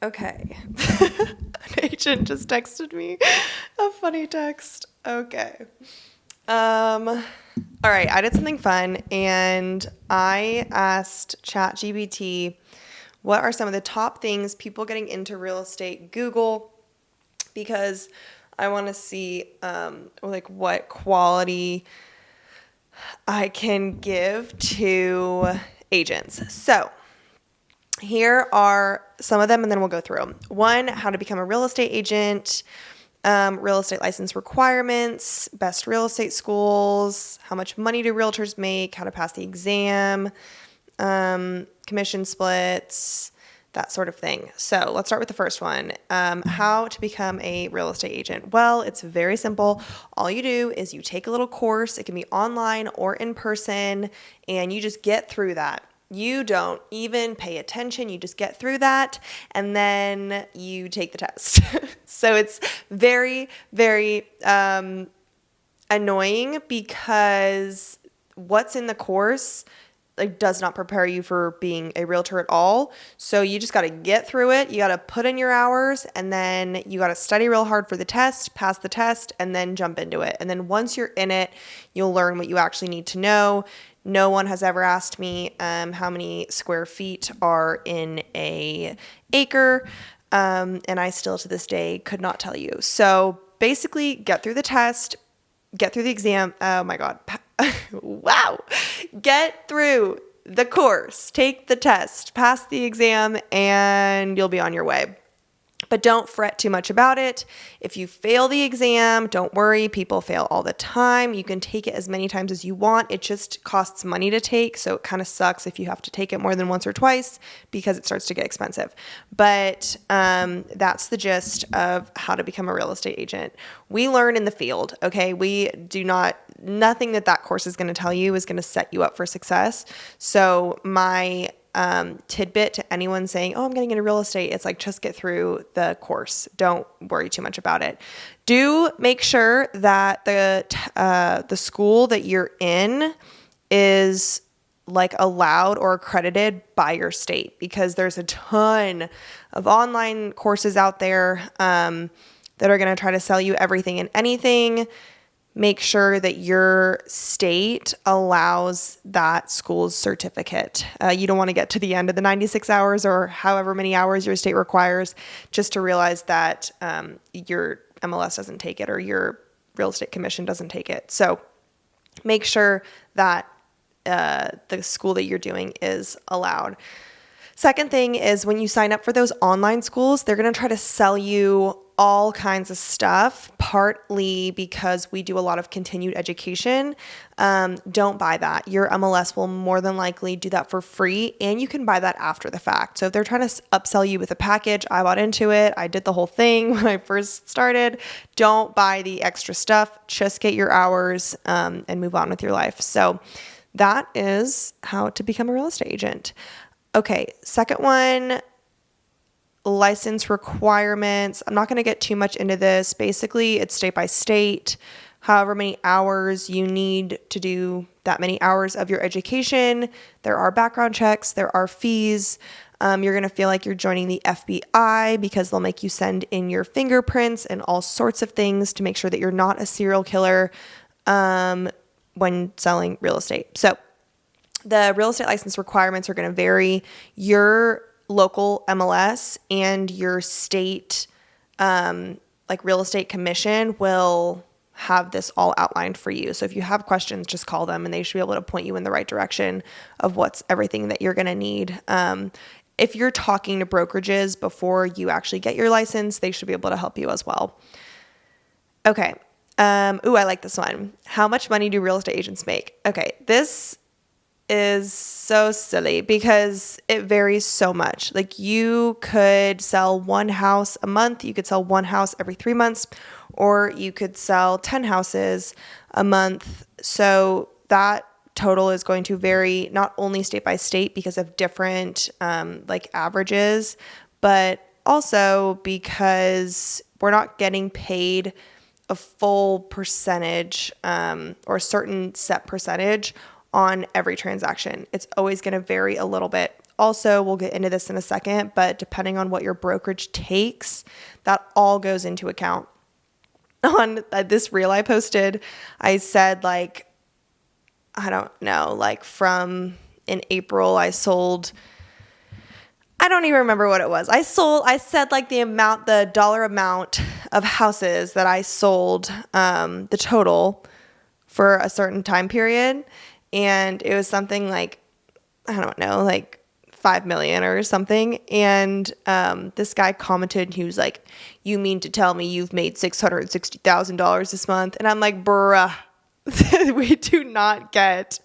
Okay. An agent just texted me a funny text. Okay. All right, I did something fun and I asked ChatGPT what are some of the top things people getting into real estate Google, because I want to see like what quality I can give to agents. So here are some of them, and then we'll go through them. One, how to become a real estate agent, real estate license requirements, best real estate schools, how much money do realtors make, how to pass the exam, commission splits, that sort of thing. So let's start with the first one. How to become a real estate agent. Well, it's very simple. All you do is you take a little course. It can be online or in person, and you just get through that. You don't even pay attention. You just get through that, and then you take the test. So it's very, very annoying because what's in the course like does not prepare you for being a realtor at all. So you just got to get through it. You got to put in your hours, and then you got to study real hard for the test, pass the test, and then jump into it. And then once you're in it, you'll learn what you actually need to know. No one has ever asked me how many square feet are in a acre, and I still to this day could not tell you. So basically, get through the test, get through the exam. Oh my God. Wow. Get through the course, take the test, pass the exam, and you'll be on your way. But don't fret too much about it. If you fail the exam, don't worry. People fail all the time. You can take it as many times as you want. It just costs money to take, so it kind of sucks if you have to take it more than once or twice because it starts to get expensive. But that's the gist of how to become a real estate agent. We learn in the field, okay? Nothing that course is going to tell you is going to set you up for success. So my tidbit to anyone saying, oh, I'm getting into real estate, it's like, just get through the course. Don't worry too much about it. Do make sure that the school that you're in is like allowed or accredited by your state, because there's a ton of online courses out there that are going to try to sell you everything and anything. Make sure that your state allows that school's certificate. You don't want to get to the end of the 96 hours or however many hours your state requires just to realize that your MLS doesn't take it or your real estate commission doesn't take it. So make sure that the school that you're doing is allowed. Second thing is, when you sign up for those online schools, they're going to try to sell you all kinds of stuff, partly because we do a lot of continued education. Don't buy that. Your MLS will more than likely do that for free, and you can buy that after the fact. So if they're trying to upsell you with a package, I bought into it. I did the whole thing when I first started. Don't buy the extra stuff. Just get your hours and move on with your life. So that is how to become a real estate agent. Okay, second one, license requirements. I'm not going to get too much into this. Basically, it's state by state. However many hours you need to do that many hours of your education. There are background checks. There are fees. You're going to feel like you're joining the FBI because they'll make you send in your fingerprints and all sorts of things to make sure that you're not a serial killer when selling real estate. So the real estate license requirements are going to vary. Your local MLS and your state like real estate commission will have this all outlined for you. So if you have questions, just call them and they should be able to point you in the right direction of what's everything that you're going to need. If you're talking to brokerages before you actually get your license, they should be able to help you as well. Okay. I like this one. How much money do real estate agents make? Okay. This is so silly because it varies so much. Like, you could sell one house a month, you could sell one house every 3 months, or you could sell 10 houses a month. So that total is going to vary not only state by state because of different like averages, but also because we're not getting paid a full percentage or a certain set percentage on every transaction. It's always going to vary a little bit. also, we'll get into this in a second, but depending on what your brokerage takes, that all goes into account. On this reel I posted, I said like, I don't know, like from in April, I sold, I don't even remember what it was. I said like the dollar amount of houses that I sold, the total for a certain time period. And it was something like, I don't know, like 5 million or something. And this guy commented, and he was like, "You mean to tell me you've made $660,000 this month?" And I'm like, bruh, we do not get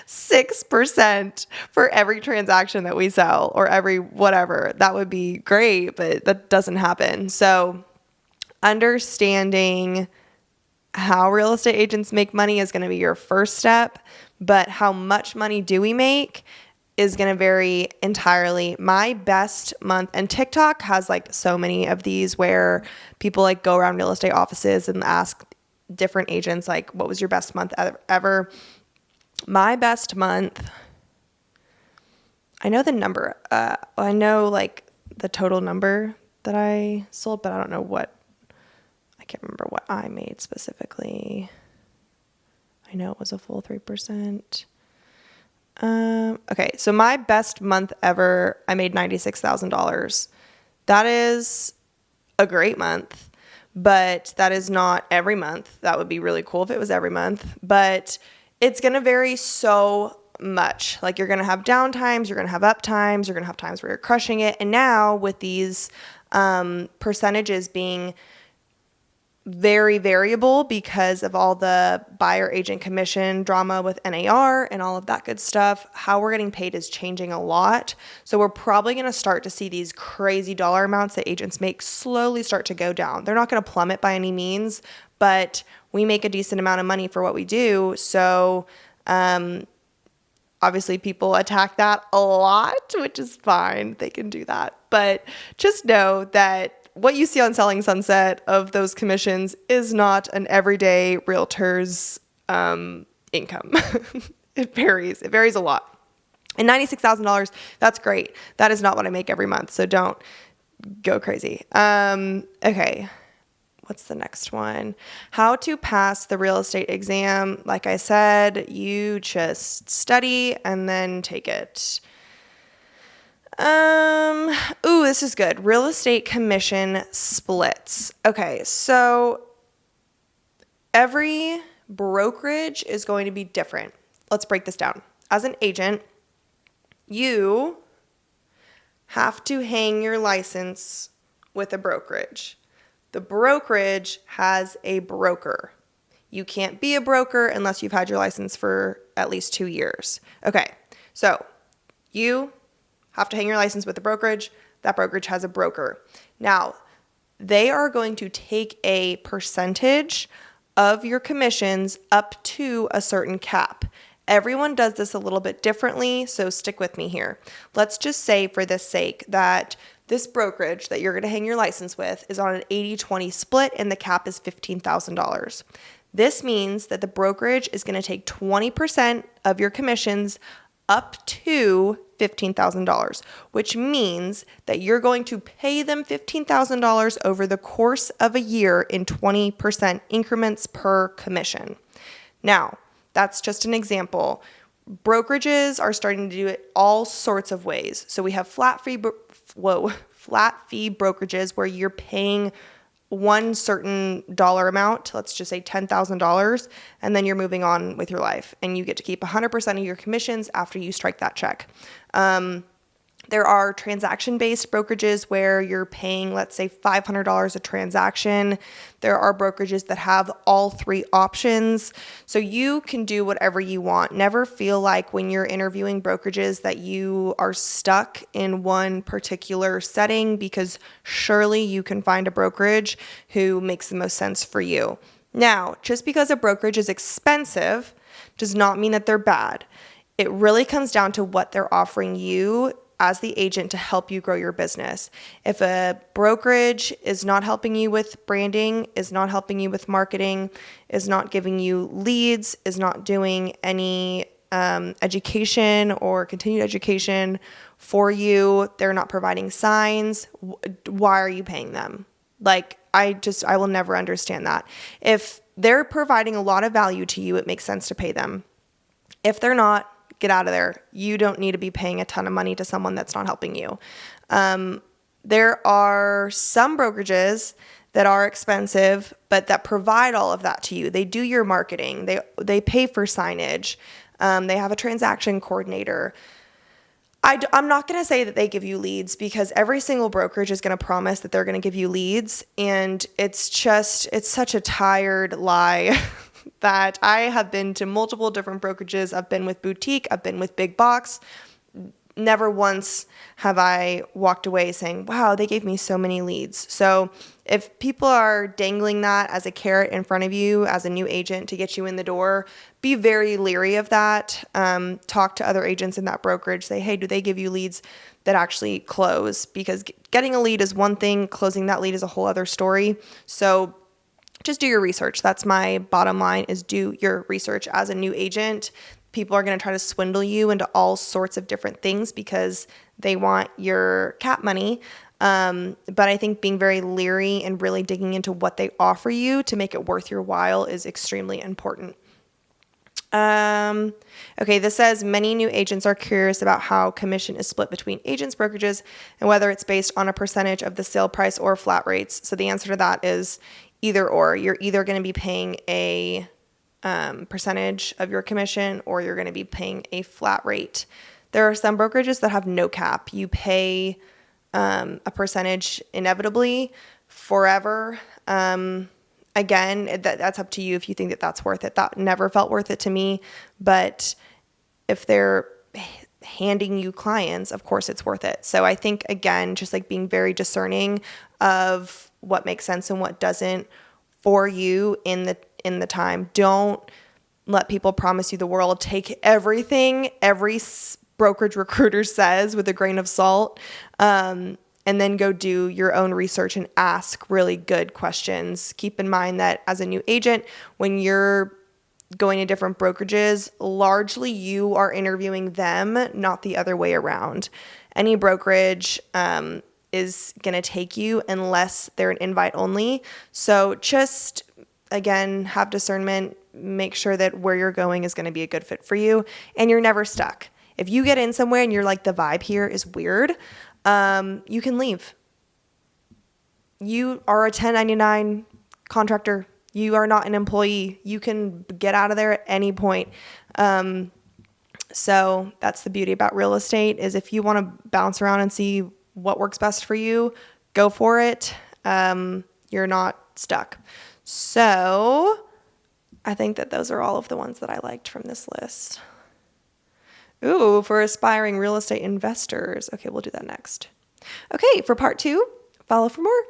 6% for every transaction that we sell, or every whatever. That would be great, but that doesn't happen. So understanding how real estate agents make money is going to be your first step, but how much money do we make is going to vary entirely. My best month, and TikTok has like so many of these where people like go around real estate offices and ask different agents like, what was your best month ever? My best month, I know the number. I know like the total number that I sold, but I don't know what, I can't remember what I made specifically. I know it was a full 3%. Okay, so my best month ever, I made $96,000. That is a great month, but that is not every month. That would be really cool if it was every month, but it's going to vary so much. Like you're going to have down times, you're going to have up times, you're going to have times where you're crushing it. And now with these percentages being very variable because of all the buyer agent commission drama with NAR and all of that good stuff, how we're getting paid is changing a lot. So we're probably going to start to see these crazy dollar amounts that agents make slowly start to go down. They're not going to plummet by any means, but we make a decent amount of money for what we do. So obviously people attack that a lot, which is fine. They can do that. But just know that what you see on Selling Sunset of those commissions is not an everyday realtor's income. It varies. It varies a lot. And $96,000, that's great. That is not what I make every month. So don't go crazy. Okay. What's the next one? How to pass the real estate exam. Like I said, you just study and then take it. This is good. Real estate commission splits. Okay, so every brokerage is going to be different. Let's break this down. As an agent, you have to hang your license with a brokerage. The brokerage has a broker. You can't be a broker unless you've had your license for at least 2 years. Okay, so you have to hang your license with the brokerage. That brokerage has a broker. Now, they are going to take a percentage of your commissions up to a certain cap. Everyone does this a little bit differently, so stick with me here. Let's just say for this sake that this brokerage that you're going to hang your license with is on an 80-20 split and the cap is $15,000. This means that the brokerage is going to take 20% of your commissions up to $15,000, which means that you're going to pay them $15,000 over the course of a year in 20% increments per commission. Now, that's just an example. Brokerages are starting to do it all sorts of ways. So we have flat fee brokerages where you're paying one certain dollar amount, let's just say $10,000, and then you're moving on with your life and you get to keep 100% of your commissions after you strike that check. There are transaction-based brokerages where you're paying, let's say, $500 a transaction. There are brokerages that have all three options. So you can do whatever you want. Never feel like when you're interviewing brokerages that you are stuck in one particular setting, because surely you can find a brokerage who makes the most sense for you. Now, just because a brokerage is expensive does not mean that they're bad. It really comes down to what they're offering you as the agent to help you grow your business. If a brokerage is not helping you with branding, is not helping you with marketing, is not giving you leads, is not doing any education or continued education for you. They're not providing signs. Why are you paying them? Like, I will never understand that. If they're providing a lot of value to you, it makes sense to pay them. If they're not, get out of there. You don't need to be paying a ton of money to someone that's not helping you. There are some brokerages that are expensive, but that provide all of that to you. They do your marketing. They pay for signage. They have a transaction coordinator. I'm not going to say that they give you leads, because every single brokerage is going to promise that they're going to give you leads. And it's such a tired lie that I have been to multiple different brokerages. I've been with boutique. I've been with big box. Never once have I walked away saying, wow, they gave me so many leads. So if people are dangling that as a carrot in front of you as a new agent to get you in the door, be very leery of that. Talk to other agents in that brokerage. Say, hey, do they give you leads that actually close? Because getting a lead is one thing. Closing that lead is a whole other story. So just do your research. That's my bottom line, is do your research as a new agent. People are going to try to swindle you into all sorts of different things because they want your cap money. But I think being very leery and really digging into what they offer you to make it worth your while is extremely important. Okay, this says many new agents are curious about how commission is split between agents, brokerages, and whether it's based on a percentage of the sale price or flat rates. So the answer to that is either or. You're either going to be paying a percentage of your commission, or you're going to be paying a flat rate. There are some brokerages that have no cap. You pay a percentage inevitably forever. Again, that's up to you if you think that that's worth it. That never felt worth it to me, but if they're handing you clients, of course it's worth it. So I think, again, just like being very discerning of what makes sense and what doesn't for you in the time. Don't let people promise you the world. Take everything every brokerage recruiter says with a grain of salt, and then go do your own research and ask really good questions. Keep in mind that as a new agent, when you're going to different brokerages, largely you are interviewing them, not the other way around. Any brokerage is going to take you unless they're an invite only. So just, again, have discernment. Make sure that where you're going is going to be a good fit for you, and you're never stuck. If you get in somewhere and you're like, the vibe here is weird, you can leave. You are a 1099 contractor. You are not an employee. You can get out of there at any point. So that's the beauty about real estate, is if you want to bounce around and see what works best for you, go for it. You're not stuck. So I think that those are all of the ones that I liked from this list. Ooh, for aspiring real estate investors. Okay, we'll do that next. Okay, for part 2, follow for more.